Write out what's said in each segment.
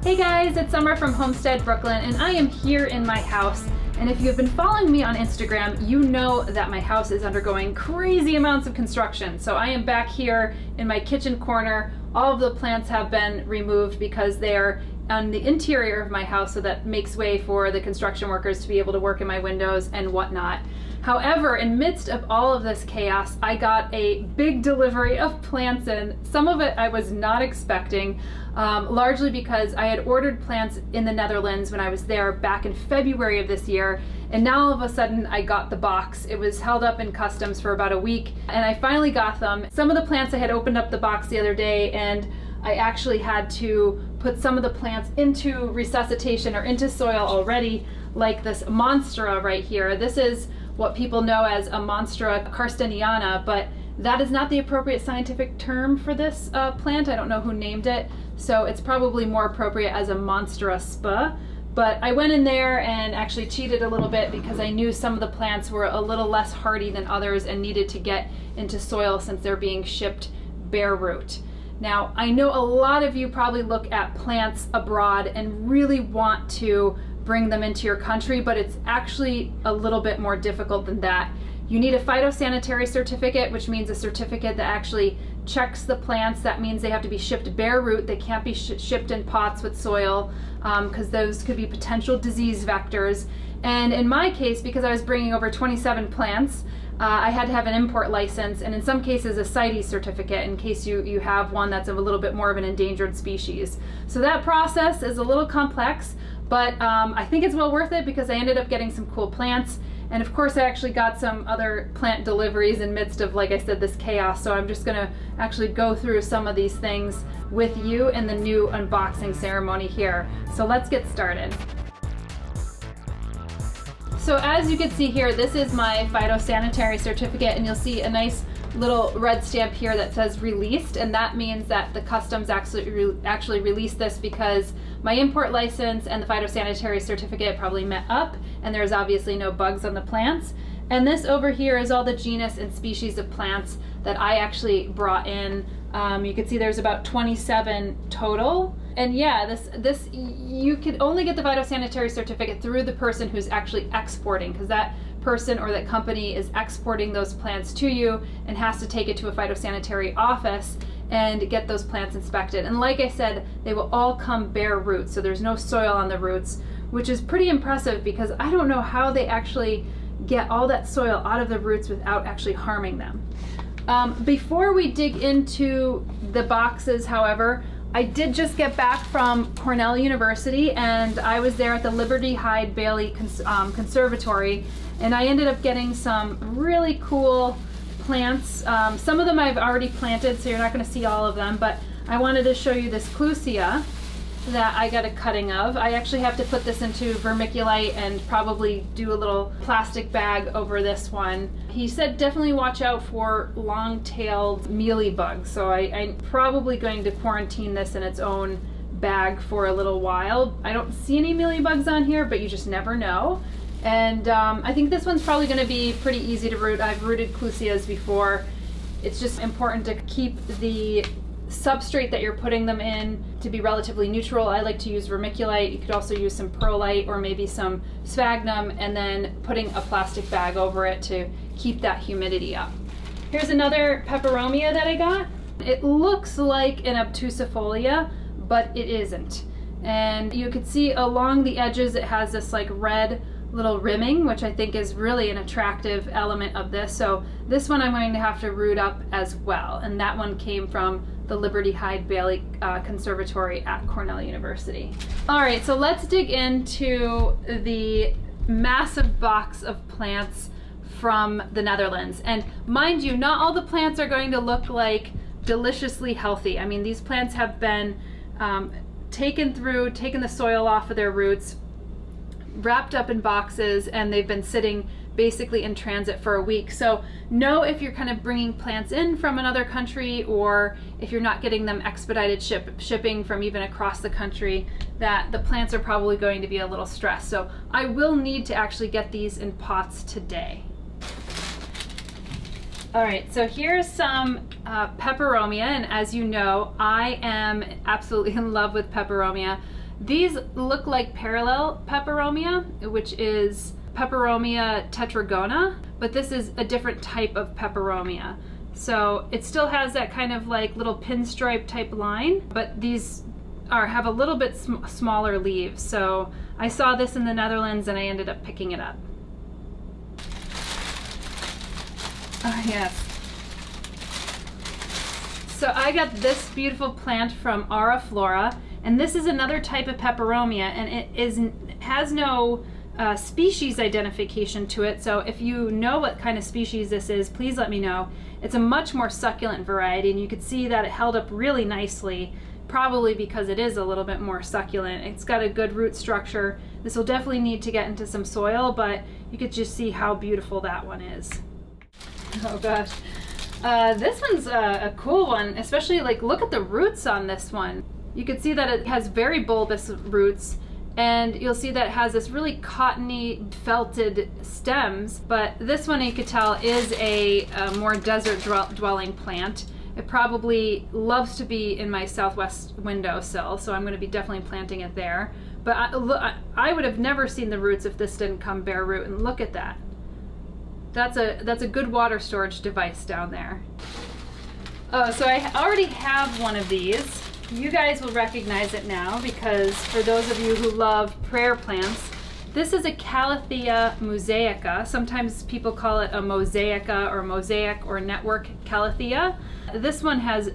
Hey guys, it's Summer from Homestead, Brooklyn, and I am here in my house. And if you've been following me on Instagram, you know that my house is undergoing crazy amounts of construction. So I am back here in my kitchen corner. All of the plants have been removed because they're on the interior of my house, so that makes way for the construction workers to be able to work in my windows and whatnot. However, in midst of all of this chaos, I got a big delivery of plants in. Some of it I was not expecting, largely because I had ordered plants in the Netherlands when I was there back in February of this year, and now all of a sudden I got the box. It was held up in customs for about a week, and I finally got them. Some of the plants I had opened up the box the other day, and I actually had to put some of the plants into resuscitation or into soil already, like this monstera right here. This is what people know as a Monstera carsteniana, but that is not the appropriate scientific term for this plant. I don't know who named it, so it's probably more appropriate as a Monstera spa. But I went in there and actually cheated a little bit because I knew some of the plants were a little less hardy than others and needed to get into soil since they're being shipped bare root. Now, I know a lot of you probably look at plants abroad and really want to bring them into your country, but it's actually a little bit more difficult than that. You need a phytosanitary certificate, which means a certificate that actually checks the plants. That means they have to be shipped bare root. They can't be shipped in pots with soil, because those could be potential disease vectors. And in my case, because I was bringing over 27 plants, I had to have an import license, and in some cases a CITES certificate in case you have one that's of a little bit more of an endangered species. So that process is a little complex, but I think it's well worth it because I ended up getting some cool plants. And of course I actually got some other plant deliveries in midst of, like I said, this chaos. So I'm just gonna actually go through some of these things with you in the new unboxing ceremony here. So let's get started. So as you can see here, this is my phytosanitary certificate, and you'll see a nice little red stamp here that says released, and that means that the customs actually released this because my import license and the phytosanitary certificate probably met up, and there's obviously no bugs on the plants. And this over here is all the genus and species of plants that I actually brought in. You can see there's about 27 total. And yeah, this you could only get the phytosanitary certificate through the person who's actually exporting, because that person or that company is exporting those plants to you and has to take it to a phytosanitary office and get those plants inspected. And like I said, they will all come bare roots, so there's no soil on the roots, which is pretty impressive because I don't know how they actually get all that soil out of the roots without actually harming them. Before we dig into the boxes, however, I did just get back from Cornell University, and I was there at the Liberty Hyde Bailey Conservatory, and I ended up getting some really cool plants. Some of them I've already planted, so you're not going to see all of them, but I wanted to show you this Clusia that I got a cutting of. I actually have to put this into vermiculite and probably do a little plastic bag over this one. He said definitely watch out for long-tailed mealybugs, so I'm probably going to quarantine this in its own bag for a little while. I don't see any mealybugs on here, but you just never know. And I think this one's probably going to be pretty easy to root. I've rooted Clusias before. It's just important to keep the substrate that you're putting them in to be relatively neutral. I like to use vermiculite. You could also use some perlite or maybe some sphagnum, and then putting a plastic bag over it to keep that humidity up. Here's another Peperomia that I got. It looks like an obtusifolia, but it isn't. And you could see along the edges it has this like red little rimming, which I think is really an attractive element of this. So this one I'm going to have to root up as well, and that one came from the Liberty Hyde Bailey Conservatory at Cornell University. All right, so let's dig into the massive box of plants from the Netherlands. And mind you, not all the plants are going to look like deliciously healthy. I mean, these plants have been taken the soil off of their roots, wrapped up in boxes, and they've been sitting basically in transit for a week. So know if you're kind of bringing plants in from another country, or if you're not getting them expedited shipping from even across the country, that the plants are probably going to be a little stressed. So I will need to actually get these in pots today. All right, so here's some Peperomia, and as you know, I am absolutely in love with Peperomia. These look like parallel Peperomia, which is Peperomia tetragona, but this is a different type of Peperomia. So it still has that kind of like little pinstripe type line, but these have a little bit smaller leaves. So I saw this in the Netherlands and I ended up picking it up. Oh yes. So I got this beautiful plant from Ara Flora, and this is another type of Peperomia, and it has no species identification to it. So if you know what kind of species this is, please let me know. It's a much more succulent variety, and you could see that it held up really nicely, probably because it is a little bit more succulent. It's got a good root structure. This will definitely need to get into some soil, but you could just see how beautiful that one is. Oh gosh. This one's a cool one, especially like look at the roots on this one. You can see that it has very bulbous roots, and you'll see that it has this really cottony felted stems, but this one you could tell is a more desert dwelling plant. It probably loves to be in my southwest windowsill, so I'm going to be definitely planting it there. But I would have never seen the roots if this didn't come bare root, and look at that. That's a good water storage device down there. Oh, so I already have one of these. You guys will recognize it now because for those of you who love prayer plants, this is a Calathea musaica. Sometimes people call it a mosaica or mosaic or network Calathea. This one has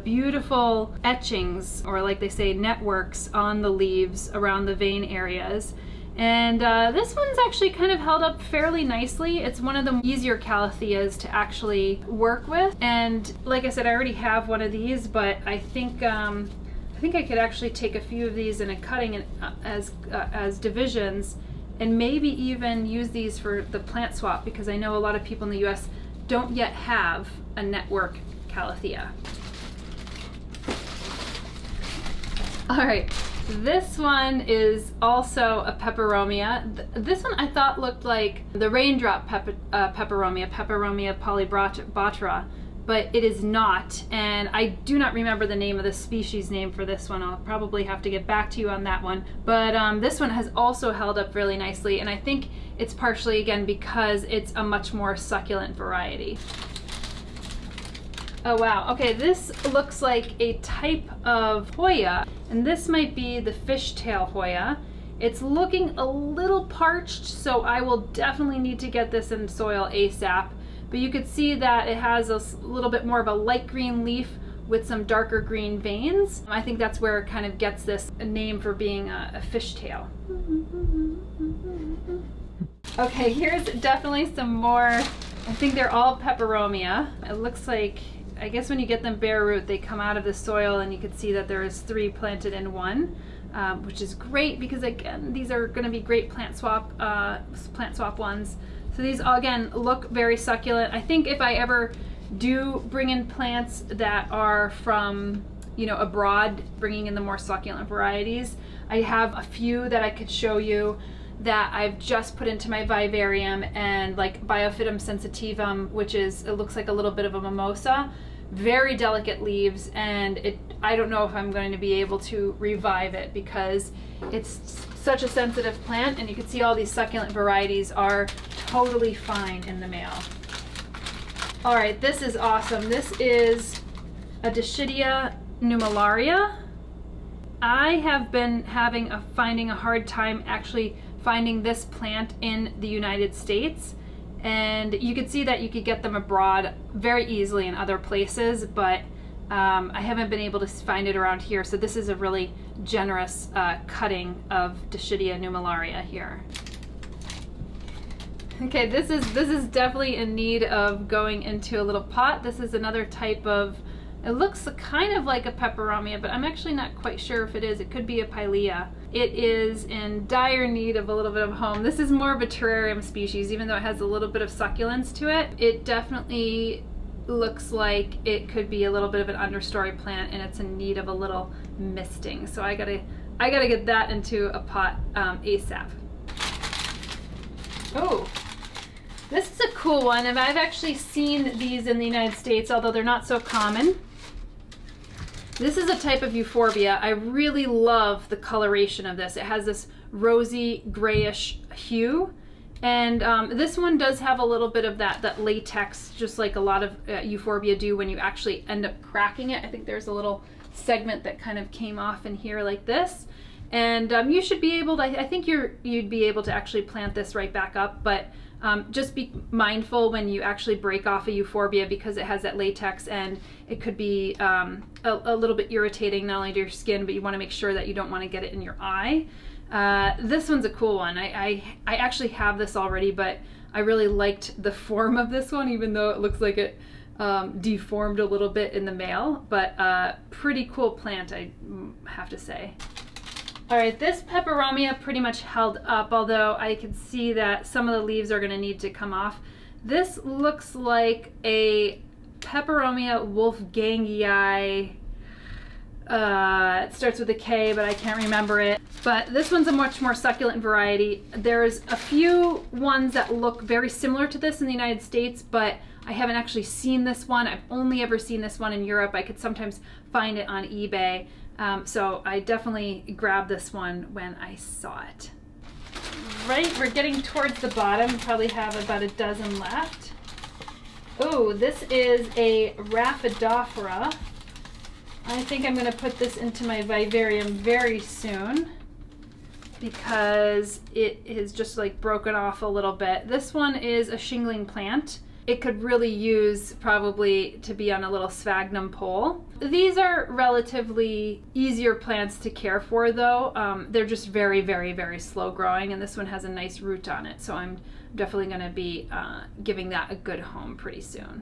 beautiful etchings, or like they say, networks on the leaves around the vein areas. And this one's actually kind of held up fairly nicely. It's one of the easier Calatheas to actually work with. And like I said, I already have one of these, but I think I could actually take a few of these in a cutting as divisions, and maybe even use these for the plant swap, because I know a lot of people in the US don't yet have a network Calathea. All right. This one is also a Peperomia. This one I thought looked like the raindrop Peperomia, Peperomia polybotra, but it is not, and I do not remember the name of the species name for this one. I'll probably have to get back to you on that one. But this one has also held up really nicely, and I think it's partially, again, because it's a much more succulent variety. Oh wow, okay, this looks like a type of Hoya, and this might be the fishtail Hoya. It's looking a little parched, so I will definitely need to get this in soil ASAP. But you could see that it has a little bit more of a light green leaf with some darker green veins. I think that's where it kind of gets this name for being a fishtail. Okay, here's definitely some more. I think they're all Peperomia. It looks like, I guess when you get them bare root, they come out of the soil, and you can see that there is 3 planted in one, which is great because, again, these are going to be great plant swap ones. So these, again, look very succulent. I think if I ever do bring in plants that are from, you know, abroad, bringing in the more succulent varieties, I have a few that I could show you that I've just put into my vivarium, and like Biophytum sensitivum, which is, it looks like a little bit of a mimosa, very delicate leaves, and I don't know if I'm going to be able to revive it because it's such a sensitive plant, and you can see all these succulent varieties are totally fine in the male. All right, this is awesome. This is a Dischidia nummularia. I have been finding a hard time actually finding this plant in the United States, and you could see that you could get them abroad very easily in other places, but I haven't been able to find it around here, so this is a really generous cutting of Dischidia nummularia here. Okay, this is definitely in need of going into a little pot. This is another type of, it looks kind of like a Peperomia, but I'm actually not quite sure if it is. It could be a Pilea. It is in dire need of a little bit of home. This is more of a terrarium species, even though it has a little bit of succulence to it. It definitely looks like it could be a little bit of an understory plant, and it's in need of a little misting. So I gotta get that into a pot ASAP. Oh, this is a cool cool one, and I've actually seen these in the United States, although they're not so common. This is a type of Euphorbia. I really love the coloration of this. It has this rosy grayish hue, and this one does have a little bit of that latex, just like a lot of Euphorbia do when you actually end up cracking it. I think there's a little segment that kind of came off in here like this. And you should be able to, I think you'd be able to actually plant this right back up, but just be mindful when you actually break off a Euphorbia, because it has that latex and it could be a little bit irritating, not only to your skin, but you want to make sure that you don't want to get it in your eye. This one's a cool one. I actually have this already, but I really liked the form of this one, even though it looks like it deformed a little bit in the mail, but pretty cool plant, I have to say. All right, this Peperomia pretty much held up, although I can see that some of the leaves are gonna need to come off. This looks like a Peperomia wolfgangii. It starts with a K, but I can't remember it. But this one's a much more succulent variety. There's a few ones that look very similar to this in the United States, but I haven't actually seen this one. I've only ever seen this one in Europe. I could sometimes find it on eBay. So I definitely grabbed this one when I saw it. Right, we're getting towards the bottom. Probably have about a dozen left. Oh, this is a Rhaphidophora. I think I'm going to put this into my vivarium very soon because it is just like broken off a little bit. This one is a shingling plant. It could really use probably to be on a little sphagnum pole. These are relatively easier plants to care for though. They're just very, very, very slow growing, and this one has a nice root on it. So I'm definitely gonna be giving that a good home pretty soon.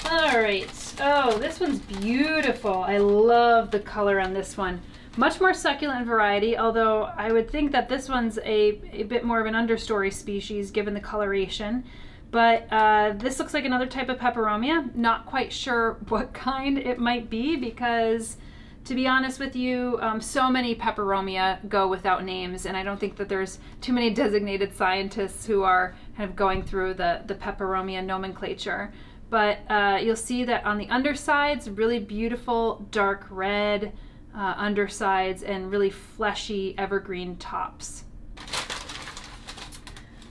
All right, oh, this one's beautiful. I love the color on this one. Much more succulent variety, although I would think that this one's a bit more of an understory species given the coloration. But this looks like another type of Peperomia. Not quite sure what kind it might be because, to be honest with you, so many Peperomia go without names, and I don't think that there's too many designated scientists who are kind of going through the Peperomia nomenclature. But you'll see that on the undersides, really beautiful dark red undersides and really fleshy evergreen tops.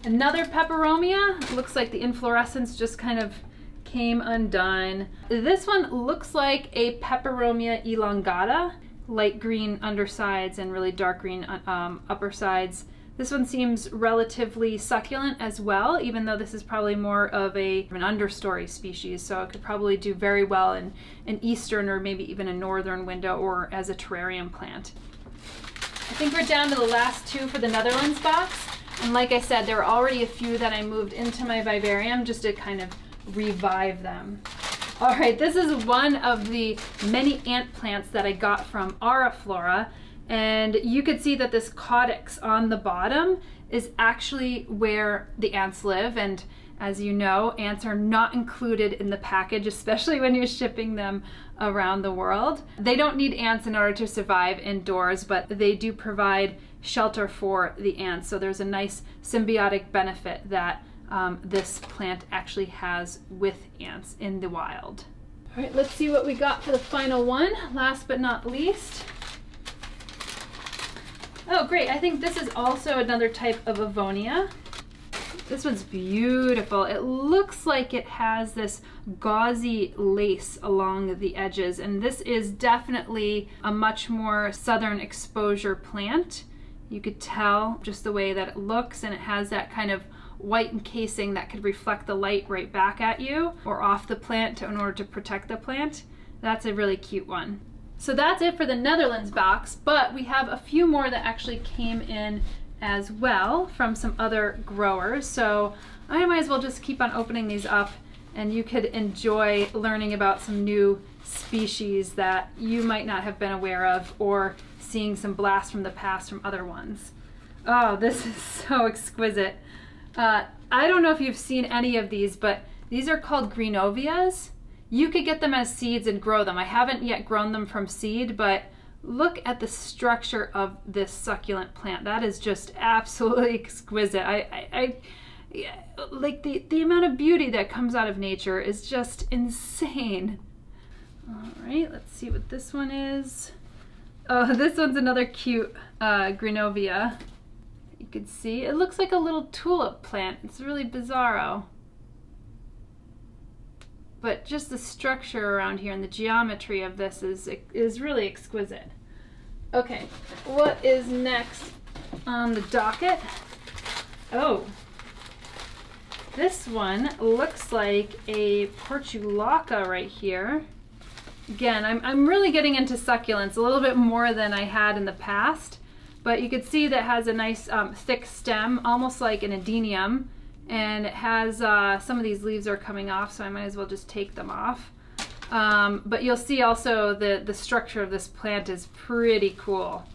Another Peperomia. Looks like the inflorescence just kind of came undone. This one looks like a Peperomia elongata, light green undersides and really dark green upper sides. This one seems relatively succulent as well, even though this is probably more of an understory species, so it could probably do very well in an eastern or maybe even a northern window or as a terrarium plant. I think we're down to the last two for the Netherlands box. And like I said, there were already a few that I moved into my vivarium just to kind of revive them. All right, this is one of the many ant plants that I got from Auriflora. And you could see that this caudex on the bottom is actually where the ants live. And as you know, ants are not included in the package, especially when you're shipping them around the world. They don't need ants in order to survive indoors, but they do provide shelter for the ants. So there's a nice symbiotic benefit that this plant actually has with ants in the wild. All right, let's see what we got for the final one. Last but not least. Oh, great. I think this is also another type of Avonia. This one's beautiful. It looks like it has this gauzy lace along the edges, and this is definitely a much more southern exposure plant. You could tell just the way that it looks, and it has that kind of white encasing that could reflect the light right back at you or off the plant in order to protect the plant. That's a really cute one. So that's it for the Netherlands box, but we have a few more that actually came in as well from some other growers. So I might as well just keep on opening these up, and you could enjoy learning about some new species that you might not have been aware of, or seeing some blasts from the past from other ones. Oh, this is so exquisite. I don't know if you've seen any of these, but these are called greenovias. You could get them as seeds and grow them. I haven't yet grown them from seed, but look at the structure of this succulent plant. That is just absolutely exquisite. like the amount of beauty that comes out of nature is just insane. All right, let's see what this one is. Oh, this one's another cute Grinovia. You can see it looks like a little tulip plant. It's really bizarro. But just the structure around here and the geometry of this is really exquisite. Okay, what is next on the docket? Oh, this one looks like a Portulaca right here. Again, I'm really getting into succulents a little bit more than I had in the past, but you can see that it has a nice thick stem, almost like an adenium, and it has some of these leaves are coming off, so I might as well just take them off. But you'll see also the structure of this plant is pretty cool.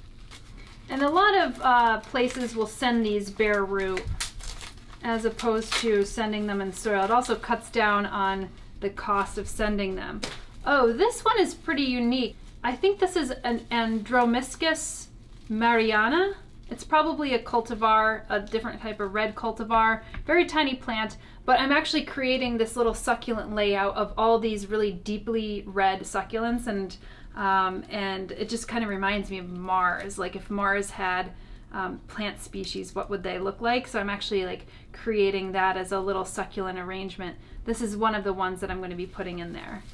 And a lot of places will send these bare root as opposed to sending them in soil. It also cuts down on the cost of sending them. Oh, this one is pretty unique. I think this is an Andromiscus mariana. It's probably a cultivar, a different type of red cultivar. Very tiny plant, but I'm actually creating this little succulent layout of all these really deeply red succulents, and it just kind of reminds me of Mars. Like if Mars had plant species, what would they look like? So I'm actually like creating that as a little succulent arrangement. This is one of the ones that I'm going to be putting in there.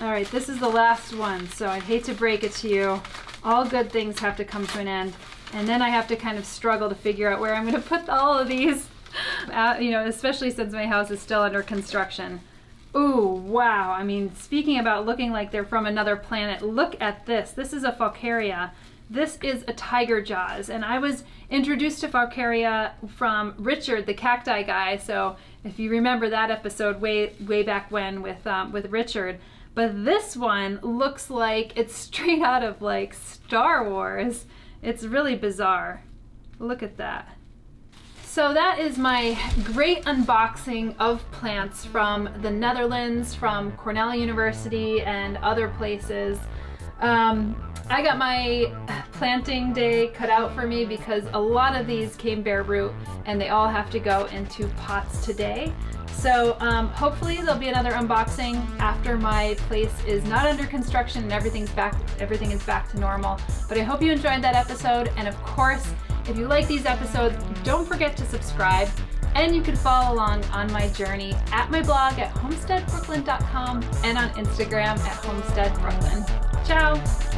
All right, this is the last one, so I hate to break it to you. All good things have to come to an end, and then I have to kind of struggle to figure out where I'm going to put all of these, you know, especially since my house is still under construction. Ooh, wow. I mean, speaking about looking like they're from another planet, look at this. This is a Falcaria. This is a tiger jaws, and I was introduced to Falcaria from Richard, the cacti guy, so if you remember that episode way back when with Richard. But this one looks like it's straight out of like Star Wars. It's really bizarre. Look at that. So that is my great unboxing of plants from the Netherlands, from Cornell University and other places. I got my planting day cut out for me because a lot of these came bare root and they all have to go into pots today. So hopefully there'll be another unboxing after my place is not under construction and everything is back to normal. But I hope you enjoyed that episode, and of course, if you like these episodes, don't forget to subscribe, and you can follow along on my journey at my blog at homesteadbrooklyn.com and on Instagram at homesteadbrooklyn. Ciao!